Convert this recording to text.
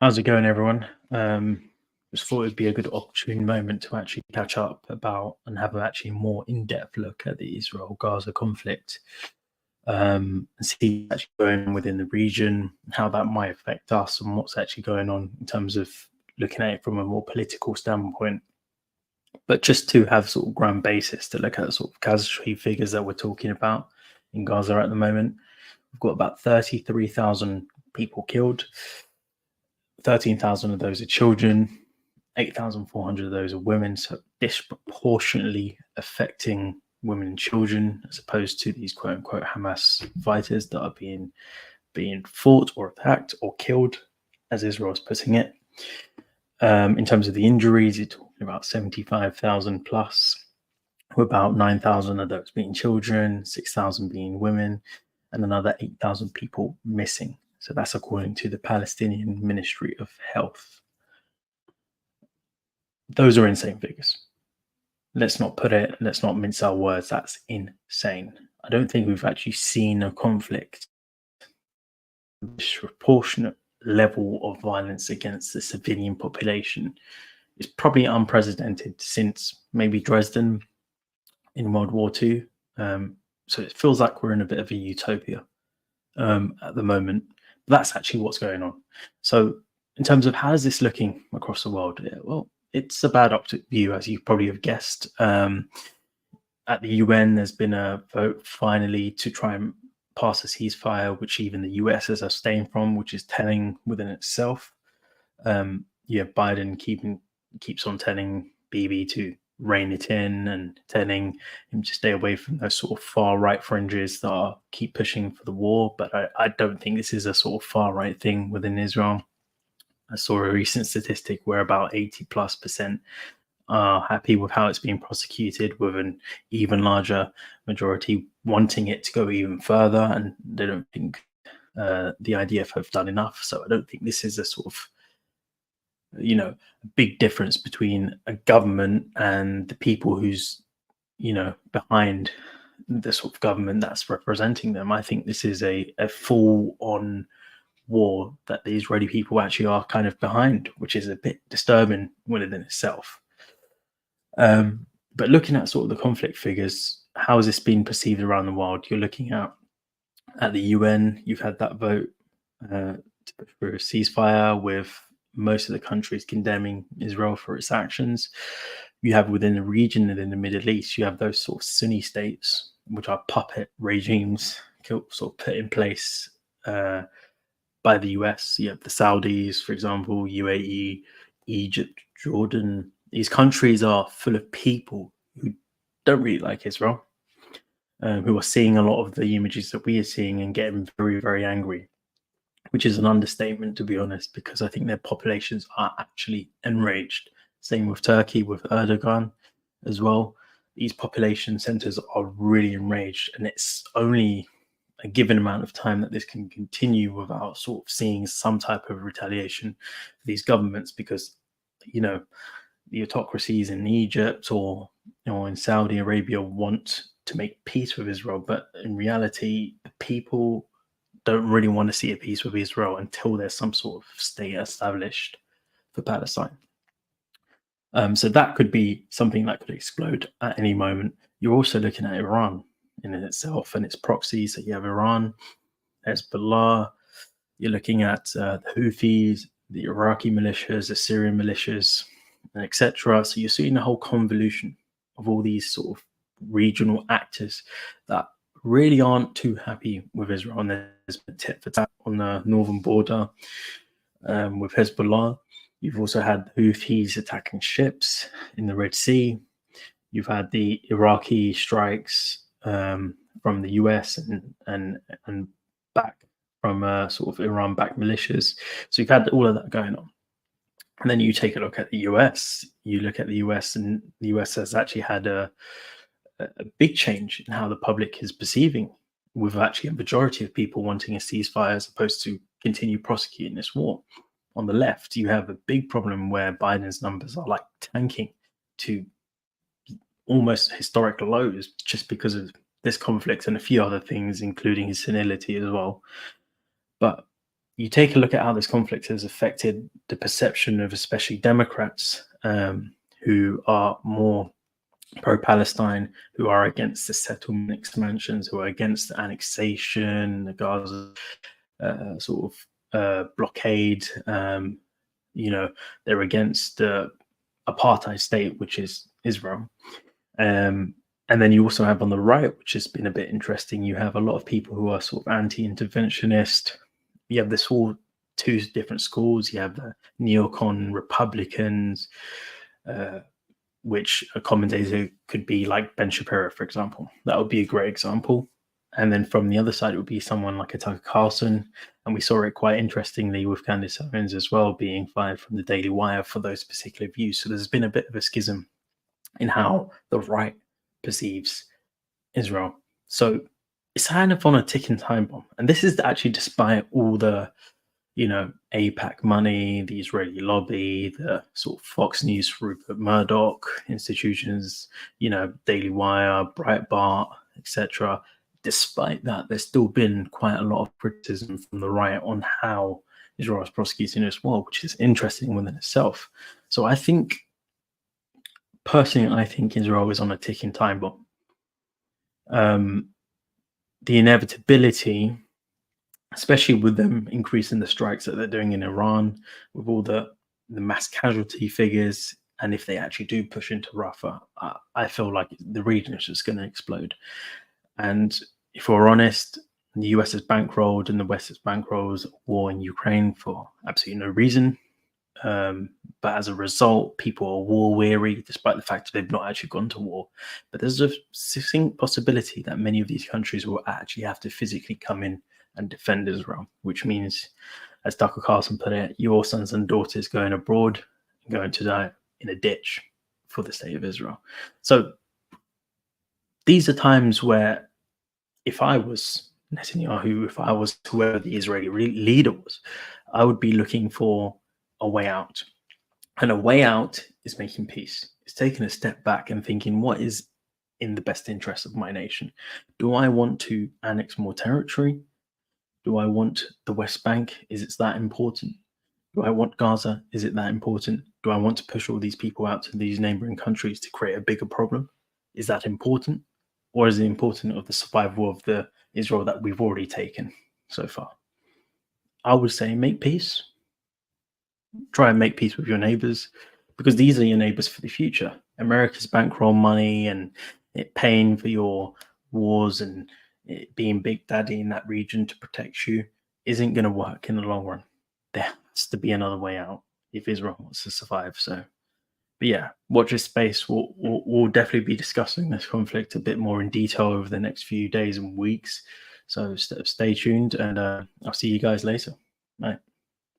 How's it going, everyone? Just thought it'd be a good opportune moment to actually catch up about and have actually more in-depth look at the Israel-Gaza conflict, and see what's actually going on within the region, how that might affect us, and what's actually going on in terms of looking at it from a more political standpoint. But just to have sort of ground basis to look at the sort of casualty figures that we're talking about in Gaza at the moment, we've got about 33,000 people killed. 13,000 of those are children, 8,400 of those are women, so disproportionately affecting women and children as opposed to these quote unquote Hamas fighters that are being fought or attacked or killed, as Israel's putting it. In terms of the injuries, you're talking about 75,000 plus, with about 9,000 of those being children, 6,000 being women, and another 8,000 people missing. So that's according to the Palestinian Ministry of Health. Those are insane figures. Let's not mince our words. That's insane. I don't think we've actually seen a conflict disproportionate level of violence against the civilian population. It's probably unprecedented since maybe Dresden in World War II. So it feels like we're in a bit of a utopia at the moment. But that's actually what's going on. So in terms of how is this looking across the world? Well, it's a bad optic view, as you probably have guessed. At the UN, there's been a vote finally to try and pass a ceasefire, which even the US has abstained from, which is telling within itself. Biden keeps on telling Bibi to rein it in and telling him to stay away from those sort of far right fringes that keep pushing for the war. But I don't think this is a sort of far right thing within Israel. I saw a recent statistic where about 80+% are happy with how it's being prosecuted, with an even larger majority wanting it to go even further, and they don't think the IDF have done enough. So I don't think this is a sort of big difference between a government and the people who's behind the sort of government that's representing them. I think this is a full on war that the Israeli people actually are kind of behind, which is a bit disturbing within itself. But looking at sort of the conflict figures, how has this been perceived around the world? You're looking at the UN, you've had that vote to push for a ceasefire, with most of the countries condemning Israel for its actions. You have within the region and in the Middle East, you have those sort of Sunni states, which are puppet regimes sort of put in place by the US. You have the Saudis, for example, UAE, Egypt, Jordan. These countries are full of people who don't really like Israel, who are seeing a lot of the images that we are seeing and getting very, very angry, which is an understatement, to be honest, because I think their populations are actually enraged. Same with Turkey, with Erdogan as well. These population centers are really enraged, and it's only a given amount of time that this can continue without sort of seeing some type of retaliation for these governments, because the autocracies in Egypt or in Saudi Arabia want to make peace with Israel, but in reality, the people don't really want to see a peace with Israel until there's some sort of state established for Palestine. So that could be something that could explode at any moment. You're also looking at Iran in itself and its proxies. So you have Iran, Hezbollah. You're looking at the Houthis, the Iraqi militias, the Syrian militias, etc. So you're seeing a whole convolution of all these sort of regional actors that really aren't too happy with Israel. And there's been tit for tat on the northern border with Hezbollah. You've also had Houthis attacking ships in the Red Sea. You've had the Iraqi strikes from the US and back from sort of Iran-backed militias. So you've had all of that going on. And then you take a look at the US. You look at the US, and the US has actually had a big change in how the public is perceiving, with actually a majority of people wanting a ceasefire as opposed to continue prosecuting this war. On the left, you have a big problem where Biden's numbers are like tanking to almost historic lows just because of this conflict and a few other things, including his senility as well. But you take a look at how this conflict has affected the perception of especially Democrats, who are more pro-Palestine, who are against the settlement expansions, who are against the annexation, the Gaza blockade. They're against the apartheid state, which is Israel. And then you also have on the right, which has been a bit interesting, you have a lot of people who are sort of anti-interventionist. You have this all two different schools. You have the neocon Republicans, which a commentator could be like Ben Shapiro, for example. That would be a great example. And then from the other side, it would be someone like a Tucker Carlson. And we saw it quite interestingly with Candace Owens as well, being fired from the Daily Wire for those particular views. So there's been a bit of a schism in how the right perceives Israel. So it's kind of on a ticking time bomb. And this is actually despite all the, AIPAC money, the Israeli lobby, the sort of Fox News, Rupert Murdoch institutions, Daily Wire, Breitbart, etc. Despite that, there's still been quite a lot of criticism from the right on how Israel is prosecuting this war, which is interesting within itself. So I think Israel is on a ticking time bomb. The inevitability, especially with them increasing the strikes that they're doing in Iran, with all the mass casualty figures, and if they actually do push into Rafah, I feel like the region is just going to explode. And if we're honest, the US is bankrolled and the West is bankrolled war in Ukraine for absolutely no reason. But as a result, people are war weary, despite the fact that they've not actually gone to war. But there's a distinct possibility that many of these countries will actually have to physically come in and defend Israel, which means, as Tucker Carlson put it, your sons and daughters going abroad and going to die in a ditch for the state of Israel. So these are times where, if I was Netanyahu, if I was whoever the Israeli leader was, I would be looking for a way out. And a way out is making peace. It's taking a step back and thinking, what is in the best interest of my nation? Do I want to annex more territory? Do I want the West Bank? Is it that important? Do I want Gaza? Is it that important? Do I want to push all these people out to these neighboring countries to create a bigger problem? Is that important? Or is it important of the survival of the Israel that we've already taken so far? I would say make peace. Try and make peace with your neighbors, because these are your neighbors for the future. America's bankroll money and it paying for your wars and it being big daddy in that region to protect you isn't going to work in the long run. There has to be another way out if Israel wants to survive. So, but yeah, watch this space. We'll definitely be discussing this conflict a bit more in detail over the next few days and weeks. So stay tuned, and I'll see you guys later. Bye.